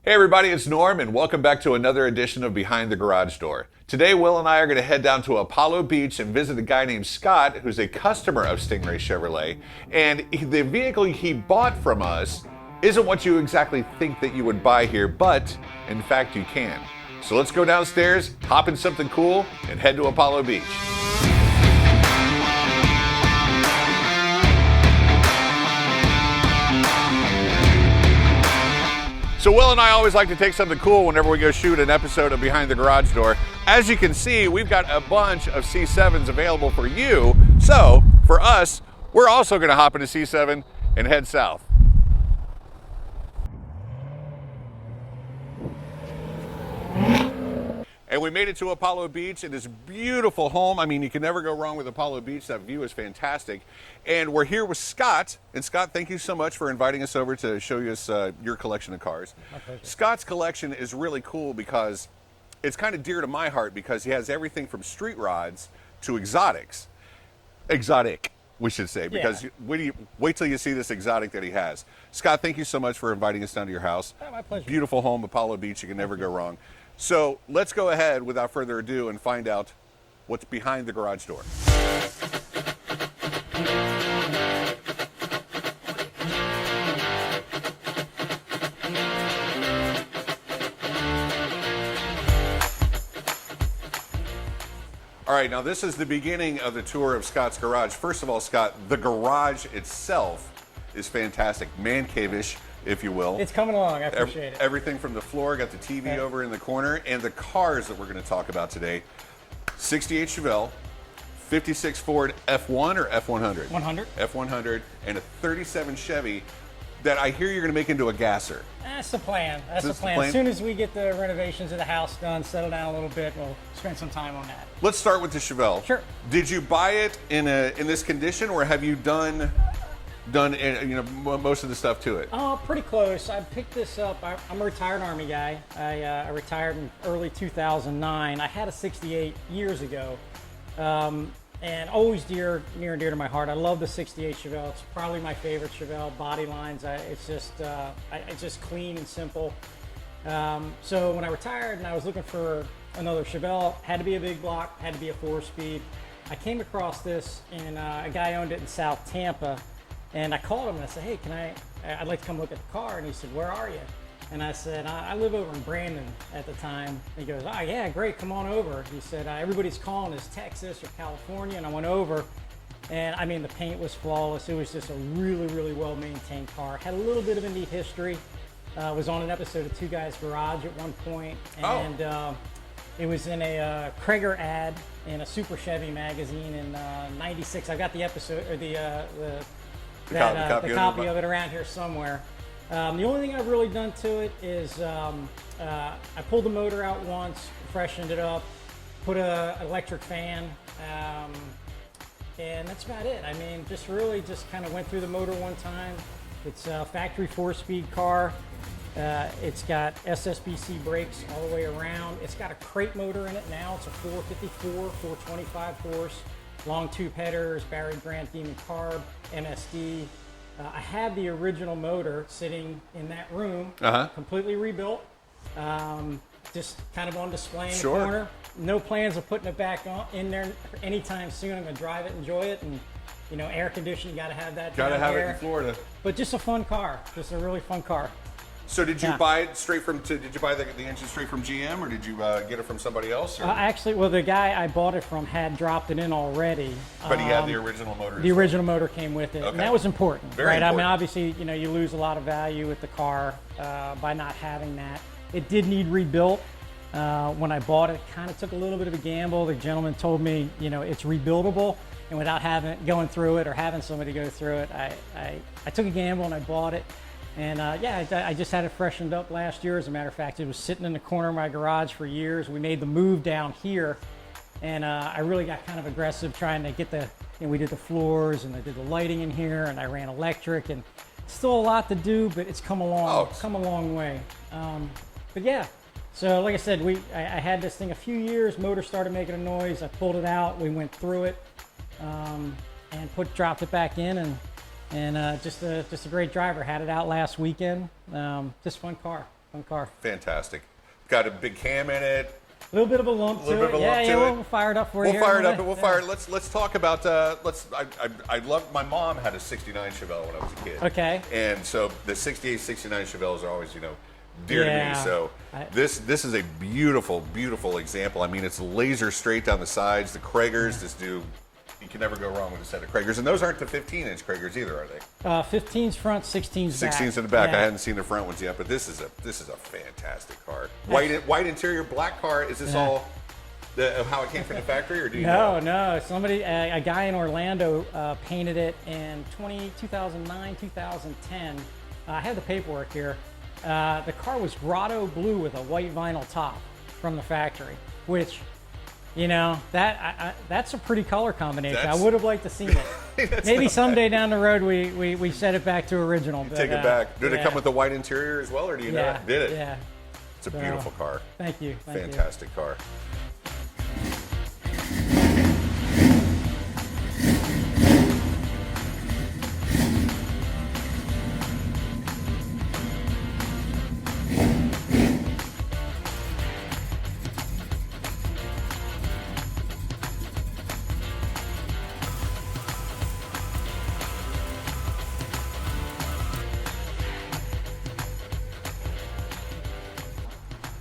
Hey everybody, it's Norm and welcome back to another edition of Behind the Garage Door. Today Will and I are going to head down to Apollo Beach and visit a guy named Scott who's a customer of Stingray Chevrolet, and the vehicle he bought from us isn't what you exactly think that you would buy here, but in fact you can. So let's go downstairs, hop in something cool, and head to Apollo Beach. So Will and I always like to take something cool whenever we go shoot an episode of Behind the Garage Door. As you can see, we've got a bunch of C7s available for you. So for us, we're also going to hop into C7 and head south. And we made it to Apollo Beach in this beautiful home. I mean, you can never go wrong with Apollo Beach. That view is fantastic. And we're here with Scott. And Scott, thank you so much for inviting us over to show us your collection of cars. My pleasure. Scott's collection is really cool because it's kind of dear to my heart because he has everything from street rods to exotics. Exotic, we should say, because wait till you see this exotic that he has. Scott, thank you so much for inviting us down to your house. Oh, my pleasure. Beautiful home, Apollo Beach. You can never go wrong. So let's go ahead without further ado and find out what's behind the garage door. All right, now this is the beginning of the tour of Scott's garage. First of all, Scott, the garage itself is fantastic, man cave-ish, if you will. It's coming along, I appreciate it. Everything from the floor, got the TV over in the corner, and the cars that we're going to talk about today. 68 Chevelle, 56 Ford F1 or F100? 100. F100, and a 37 Chevy that I hear you're going to make into a gasser. That's the plan. That's the Is this the plan. plan? As soon as we get the renovations of the house done, settle down a little bit, we'll spend some time on that. Let's start with the Chevelle. Sure. Did you buy it in this condition, or have you done most of the stuff to it? Oh, pretty close. I picked this up. I'm a retired Army guy. I retired in early 2009. I had a 68 years ago, and always near and dear to my heart. I love the 68 Chevelle. It's probably my favorite Chevelle. Body lines, it's just clean and simple. So when I retired and I was looking for another Chevelle, had to be a big block, had to be a 4-speed. I came across this, and a guy owned it in South Tampa. And I called him and I said, hey, I'd like to come look at the car. And he said, where are you? And I said, I live over in Brandon at the time. And he goes, oh yeah, great, come on over. He said, everybody's calling us Texas or California. And I went over, and I mean, the paint was flawless. It was just a really, really well-maintained car. Had a little bit of a neat history. Was on an episode of Two Guys Garage at one point. And it was in a Krager ad in a Super Chevy magazine in '96. I got the episode, or the copy of it around here somewhere. The only thing I've really done to it is I pulled the motor out once, freshened it up, put an electric fan, and that's about it. I mean, just kind of went through the motor one time. It's a factory 4-speed car. It's got SSBC brakes all the way around. It's got a crate motor in it now. It's a 454, 425 horse. Long tube headers, Barry Grant Demon Carb, MSD. I had the original motor sitting in that room, completely rebuilt, just kind of on display in the corner. No plans of putting it back in there anytime soon. I'm going to drive it, enjoy it, and air conditioning, you got to have that. Got to have it in Florida. But just a fun car, just a really fun car. So did you buy it straight from? Did you buy the engine straight from GM, or did you get it from somebody else? Actually, well, the guy I bought it from had dropped it in already. But he had the original motor. The original motor came with it, and that was important, Very right? important. I mean, obviously, you lose a lot of value with the car by not having that. It did need rebuilt. When I bought it, kind of took a little bit of a gamble. The gentleman told me, it's rebuildable, and without going through it or having somebody go through it, I took a gamble and I bought it. And I just had it freshened up last year. As a matter of fact, it was sitting in the corner of my garage for years. We made the move down here, and I really got kind of aggressive trying to get we did the floors, and I did the lighting in here, and I ran electric, and still a lot to do, but it's come along, come a long way. But yeah, so like I said, I had this thing a few years, motor started making a noise, I pulled it out, we went through it, and dropped it back in, and just a great driver. Had it out last weekend. Just fun car. Fun car. Fantastic. Got a big cam in it. A little bit of a lump to it. Yeah, we'll fire it up for you. We'll fire it up. We'll fire it. Let's talk about. I love. My mom had a '69 Chevelle when I was a kid. Okay. And so the '68, '69 Chevelles are always, dear to me. So this is a beautiful, beautiful example. I mean, it's laser straight down the sides. The Kragers, this dude, you can never go wrong with a set of Kragers. And those aren't the 15-inch Kragers either, are they? 15's front, 16's back. 16's in the back. I hadn't seen the front ones yet, but this is a fantastic car. White interior, black car. Is this all how it came from the factory, or do you know? No. Somebody, a guy in Orlando, painted it in 2009, 2010. I have the paperwork here. The car was grotto blue with a white vinyl top from the factory, which, that's a pretty color combination. I would have liked to seen it. Maybe someday down the road we set it back to original. But, take it back. Did it come with a white interior as well, or do you know? Did it? Yeah. It's a beautiful car. Thank you. Fantastic car.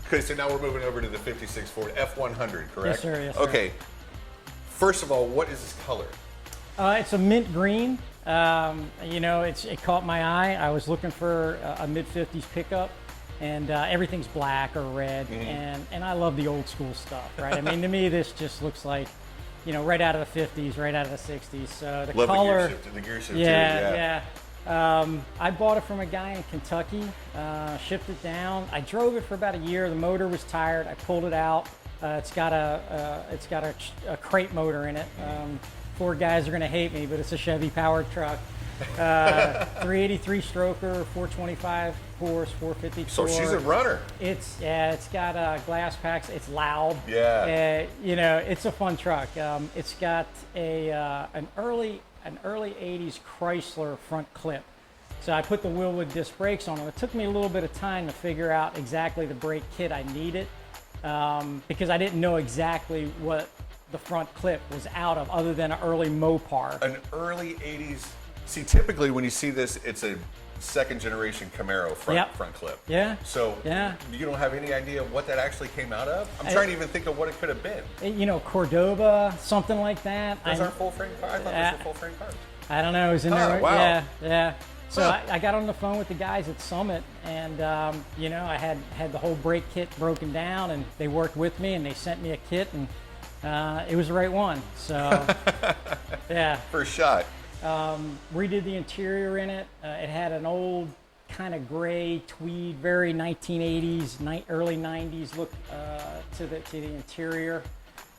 Okay, so now we're moving over to the 56 Ford F100, correct? Yes, sir. Yes, sir. Okay. First of all, what is this color? It's a mint green. It caught my eye. I was looking for a mid-50s pickup, and everything's black or red, and I love the old school stuff, right? I mean, to me, this just looks like, right out of the 50s, right out of the 60s. So the love color. The gear shift, yeah. I bought it from a guy in Kentucky, shipped it down. I drove it for about a year. The motor was tired. I pulled it out. It's got a crate motor in it. Ford guys are going to hate me, but it's a Chevy powered truck. 383 stroker, 425 horse, 450 So she's a runner. It's got glass packs. It's loud. Yeah. It's a fun truck. It's got an early 80s Chrysler front clip. So I put the Willwood disc brakes on them. It took me a little bit of time to figure out exactly the brake kit I needed, because I didn't know exactly what the front clip was out of, other than an early Mopar. An early 80s. See, typically when you see this, it's a second generation Camaro front clip. Yeah. So you don't have any idea what that actually came out of? I'm trying to even think of what it could have been. Cordoba, something like that. Those aren't full frame cars? I thought those were full frame cars. I don't know. It was in there. Wow. Yeah. So I got on the phone with the guys at Summit, and I had the whole brake kit broken down, and they worked with me, and they sent me a kit, and it was the right one. So yeah. First shot. Redid the interior in it. It had an old kind of gray tweed, very 1980s, early 90s look to the interior.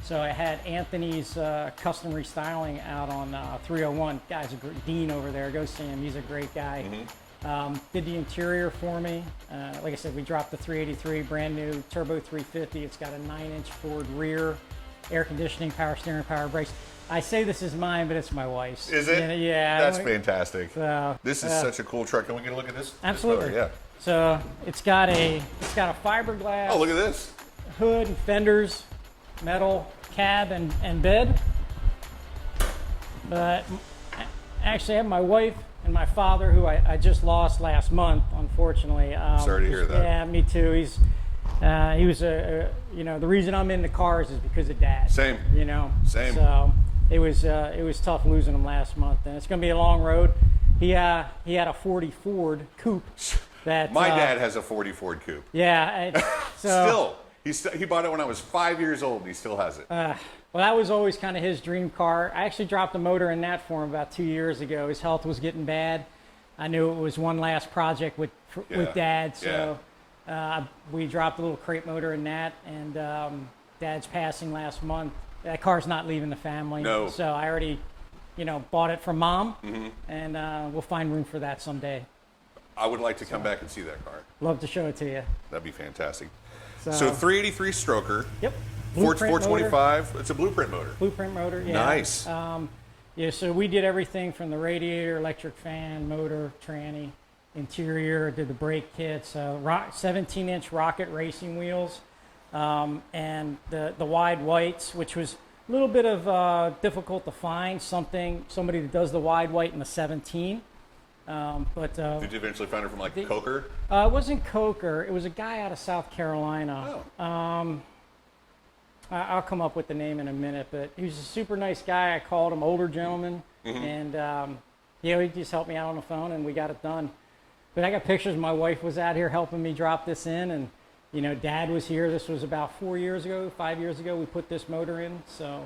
So I had Anthony's custom restyling out on 301. Guy's Dean over there. Go see him. He's a great guy. Did the interior for me. Like I said, we dropped the 383, brand new turbo 350. It's got a 9-inch Ford rear, air conditioning, power steering, power brakes. I say this is mine, but it's my wife's. Is it? Yeah. That's fantastic. So, this is such a cool truck. Can we get a look at this? Absolutely. This motor? Yeah. So it's got a fiberglass. Oh, look at this. Hood and fenders, metal cab and bed. But actually, I have my wife and my father, who I just lost last month, unfortunately. Sorry to hear that. Yeah, me too. He was the reason I'm into cars is because of Dad. Same. Same. So it was tough losing him last month, and it's going to be a long road. He had a 40 Ford coupe. That my dad has a 40 Ford coupe. Yeah. He bought it when I was 5 years old, and he still has it. Well, that was always kind of his dream car. I actually dropped the motor in that for him about 2 years ago. His health was getting bad. I knew it was one last project with Dad, so we dropped a little crate motor in that, and Dad's passing last month. That car's not leaving the family. No. So I already, bought it from Mom, and we'll find room for that someday. I would like to come back and see that car. Love to show it to you. That'd be fantastic. So 383 stroker. Yep. 425. Motor. It's a blueprint motor. Blueprint motor, yeah. Nice. So we did everything from the radiator, electric fan, motor, tranny. interior, did the brake kits, 17-inch rocket racing wheels, and the wide whites, which was a little bit of difficult to find somebody that does the wide white in the 17. But did you eventually find it from like Coker? It wasn't Coker. It was a guy out of South Carolina. Oh. I'll come up with the name in a minute, but he was a super nice guy. I called him, older gentleman, and he just helped me out on the phone, and we got it done. But I got pictures. My wife was out here helping me drop this in, and Dad was here. This was about 5 years ago. We put this motor in, so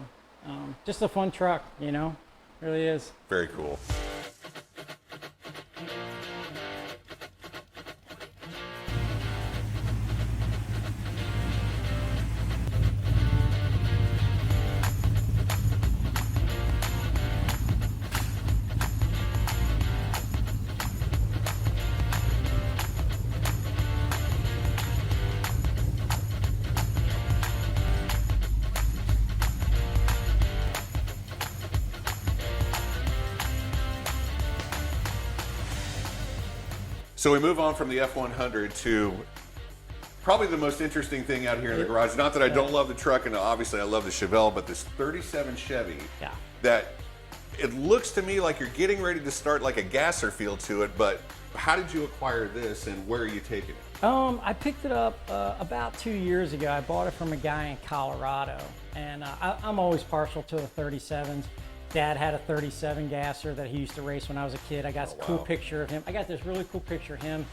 just a fun truck, really is. Very cool. So we move on from the F100 to probably the most interesting thing out here in the garage. Not that I don't love the truck, and obviously I love the Chevelle, but this 37 Chevy that it looks to me like you're getting ready to start like a gasser feel to it, but how did you acquire this and where are you taking it? I picked it up about 2 years ago. I bought it from a guy in Colorado, and I'm always partial to the 37s. Dad had a 37 gasser that he used to race when I was a kid. I got a cool picture of him. I got this really cool picture of him,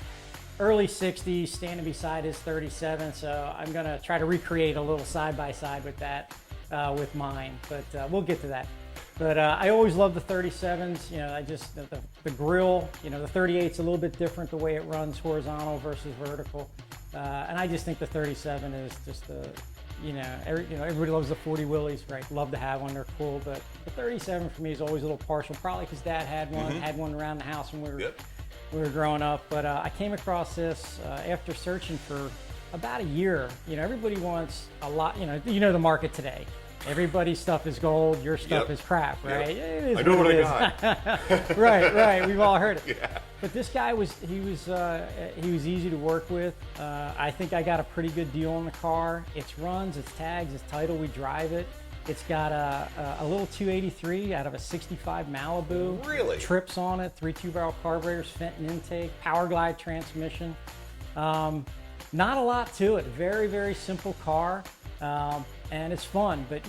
early 60s, standing beside his 37. So I'm going to try to recreate a little side-by-side with that, with mine. But we'll get to that. But I always loved the 37s. The grill, the 38's a little bit different the way it runs horizontal versus vertical. And I just think the 37 is just everybody loves the 40 wheelies, right? Love to have one, they're cool. But the 37 for me is always a little partial, probably because Dad had one around the house when we were growing up. But I came across this after searching for about a year. Everybody wants a lot, the market today. Everybody's stuff is gold, your stuff is crap, right? It is I know what I got. right, we've all heard it. Yeah. But this guy was easy to work with. I think I got a pretty good deal on the car. It's runs, it's tags, it's title, we drive it. It's got a little 283 out of a 65 Malibu. Really? Trips on it, 3 2-barrel carburetors, Fenton intake, power glide transmission. Not a lot to it, very, very simple car. And it's fun, but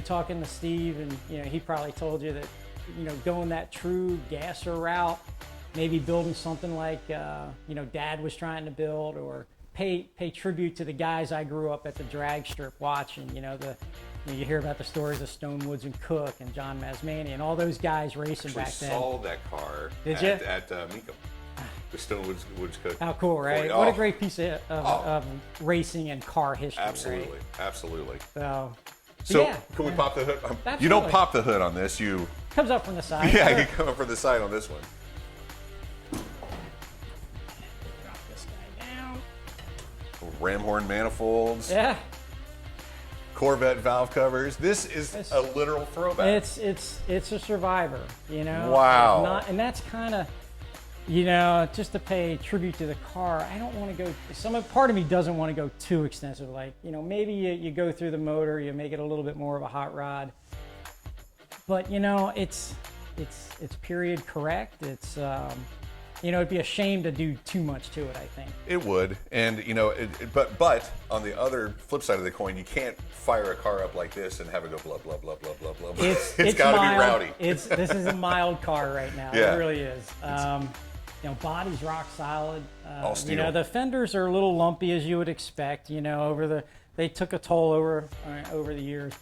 talking to Steve, and he probably told you that, going that true gasser route, maybe building something like Dad was trying to build, or pay tribute to the guys I grew up at the drag strip watching. You hear about the stories of Stone Woods and Cook and John Masmani and all those guys racing back then. I saw that car at Mecum. The Stone Woods Cook. How cool, right? What a great piece of racing and car history. Absolutely, right? absolutely. So can we pop the hood? Absolutely. You don't pop the hood on this. You comes up from the side. Yeah, you come up from the side on this one. Drop this guy down. Ram horn manifolds. Yeah. Corvette valve covers. This is a literal throwback. It's a survivor, Wow. And that's kind of, just to pay tribute to the car. I don't want to go. Part of me doesn't want to go too extensive. Like, maybe you go through the motor, you make it a little bit more of a hot rod. But it's period correct. It's it'd be a shame to do too much to it, I think. It would, and but on the other flip side of the coin, you can't fire a car up like this and have it go blah blah blah blah blah blah. It's got to be rowdy. This is a mild car right now. Yeah. It really is. Body's rock solid. All steel. The fenders are a little lumpy, as you would expect. They took a toll over the years,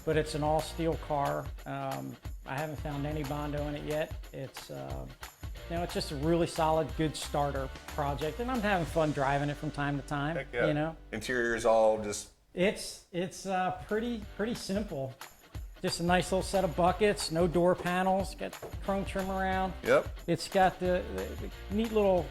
but it's an all steel car. I haven't found any Bondo in it yet. It's it's just a really solid, good starter project, and I'm having fun driving it from time to time. Heck yeah. Interior is all just. It's pretty simple. just a nice little set of buckets, no door panels, got chrome trim around. Yep. It's got the neat little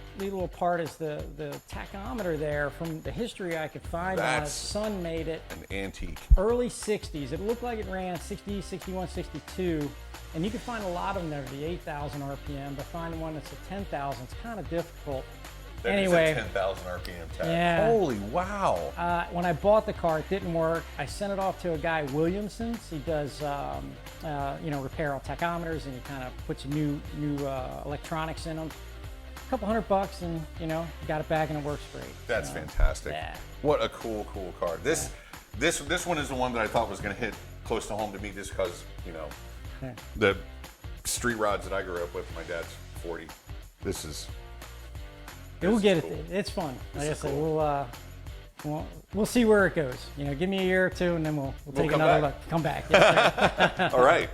part is the tachometer there. From the history I could find on it, That's son made it an antique. early 60s. It looked like it ran 60, 61, 62. And you can find a lot of them that are the 8,000 RPM, but finding one that's a 10,000 is kind of difficult. That anyway, is a 10,000 RPM tag. Yeah. Holy wow. When I bought the car, it didn't work. I sent it off to a guy, Williamson's. He does, repair all tachometers, and he kind of puts new electronics in them. A couple $100, and got it back, and it works great. That's fantastic. Yeah. What a cool car. This one is the one that I thought was going to hit close to home to me, just because the street rods that I grew up with. My dad's 40. This is. We'll get cool. it. It's fun. Like I said, cool. we'll see where it goes. Give me a year or two, and then we'll take another look. Come back. Yes, all right.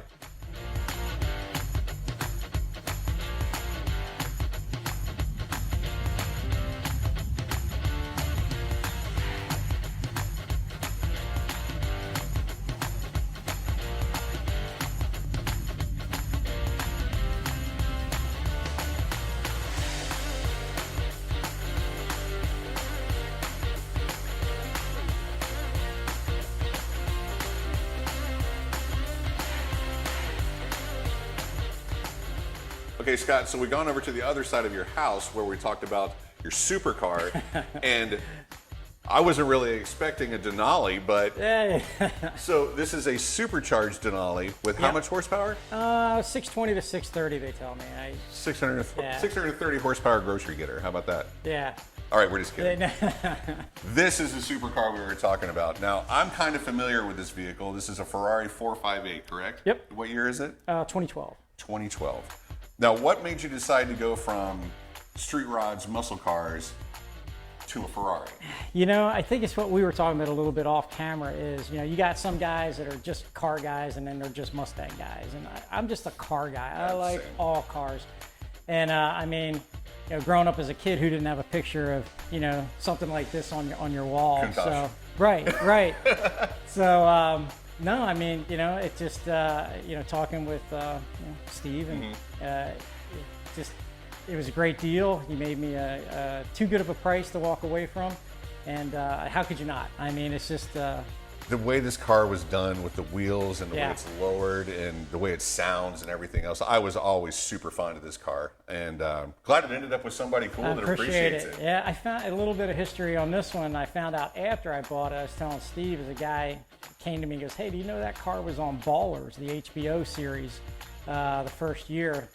Okay, Scott, so we've gone over to the other side of your house where we talked about your supercar, and I wasn't really expecting a Denali, but so this is a supercharged Denali with how much horsepower? 620 to 630, they tell me. 630 horsepower grocery getter. How about that? Yeah. All right, we're just kidding. This is the supercar we were talking about. Now, I'm kind of familiar with this vehicle. This is a Ferrari 458, correct? Yep. What year is it? 2012. 2012. Now, what made you decide to go from street rods, muscle cars, to a Ferrari? I think it's what we were talking about a little bit off camera is, you got some guys that are just car guys, and then they're just Mustang guys. And I'm just a car guy. I like all cars. And growing up as a kid who didn't have a picture of, something like this on your wall. Concussion. So, right. So, no, it's just, talking with Steve, and it was a great deal. He made me too good of a price to walk away from, and how could you not? It's just the way this car was done with the wheels and the way it's lowered and the way it sounds and everything else. I was always super fond of this car, and glad it ended up with somebody cool that appreciates it. Yeah, I found a little bit of history on this one. I found out after I bought it. I was telling Steve, as a guy came to me and goes, "Hey, do you know that car was on Ballers, the HBO series, the first year?"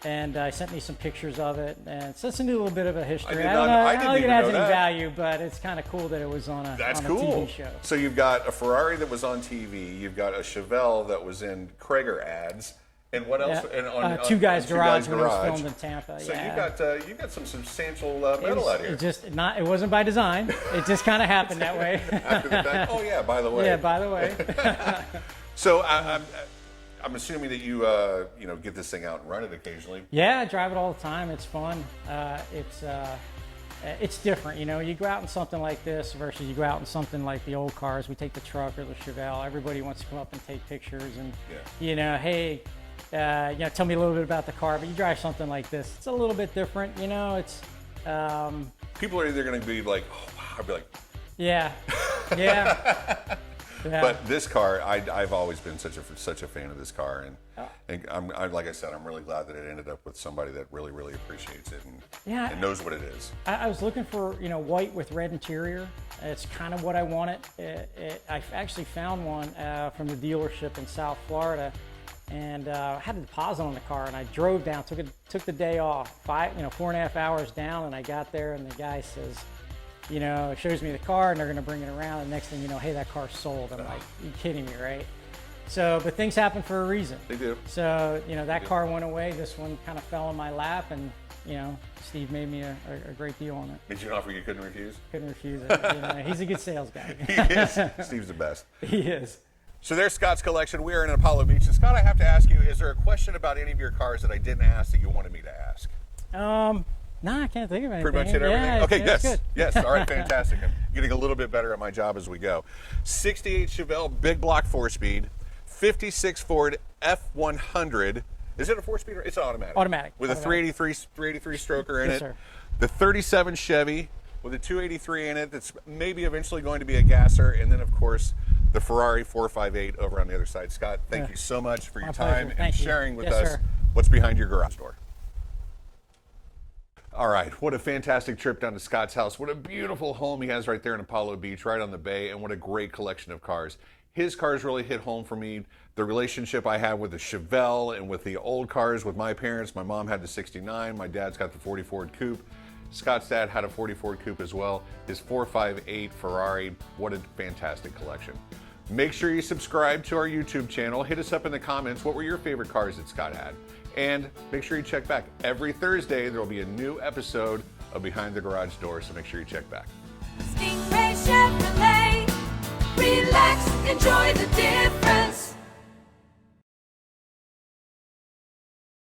And he sent me some pictures of it, and so it's a little bit of a history. I don't think it has any value, but it's kind of cool that it was on a TV show. So you've got a Ferrari that was on TV, you've got a Chevelle that was in Krager ads, and what else? Yeah. And on Two Guys Garage when it was Garage. filmed in Tampa. So you got some substantial metal out here. It wasn't by design. It just kind of happened that way. After the fact. Oh yeah, by the way. Yeah, by the way. So I'm assuming that you get this thing out and run it occasionally. Yeah, I drive it all the time. It's fun. It's different. You go out in something like this versus you go out in something like the old cars. We take the truck or the Chevelle. Everybody wants to come up and take pictures and hey, tell me a little bit about the car. But you drive something like this, it's a little bit different. It's people are either going to be like, oh wow, I'd be like, yeah. Yeah. But this car, I've always been such a fan of this car, and I'm like I said, I'm really glad that it ended up with somebody that really, really appreciates it and knows what it is. I was looking for white with red interior. It's kind of what I wanted. I actually found one from the dealership in South Florida, and I had a deposit on the car, and I drove down, took the day off, 4.5 hours down, and I got there, and the guy says, shows me the car, and they're going to bring it around. And next thing you know, hey, that car's sold. I'm like, you kidding me, right? So, but things happen for a reason. They do. So, that car went away. This one kind of fell in my lap, and Steve made me a great deal on it. Made you an offer you couldn't refuse? Couldn't refuse it. He's a good sales guy. He is. Steve's the best. He is. So there's Scott's collection. We are in Apollo Beach. And Scott, I have to ask you, is there a question about any of your cars that I didn't ask that you wanted me to ask? No, I can't think of anything. Pretty much hit everything? Yeah, okay, yes. Good. Yes, all right, fantastic. I'm getting a little bit better at my job as we go. 68 Chevelle, big block 4-speed, 56 Ford F100. Is it a 4-speed? It's an automatic. Automatic. With a 383 stroker in Yes, it. sir. The 37 Chevy with a 283 in it that's maybe eventually going to be a gasser. And then, of course, the Ferrari 458 over on the other side. Scott, thank you so much for your My time pleasure. and Thank you. sharing with Yes, us sir. what's behind your garage door. All right, what a fantastic trip down to Scott's house. What a beautiful home he has right there in Apollo Beach, right on the bay, and what a great collection of cars. His cars really hit home for me. The relationship I have with the Chevelle and with the old cars with my parents. My mom had the 69, my dad's got the 40 Ford Coupe. Scott's dad had a 40 Ford Coupe as well. His 458 Ferrari, what a fantastic collection. Make sure you subscribe to our YouTube channel. Hit us up in the comments. What were your favorite cars that Scott had? And make sure you check back. Every Thursday, there will be a new episode of Behind the Garage Door, so make sure you check back. Stingray Chevrolet, relax, enjoy the difference.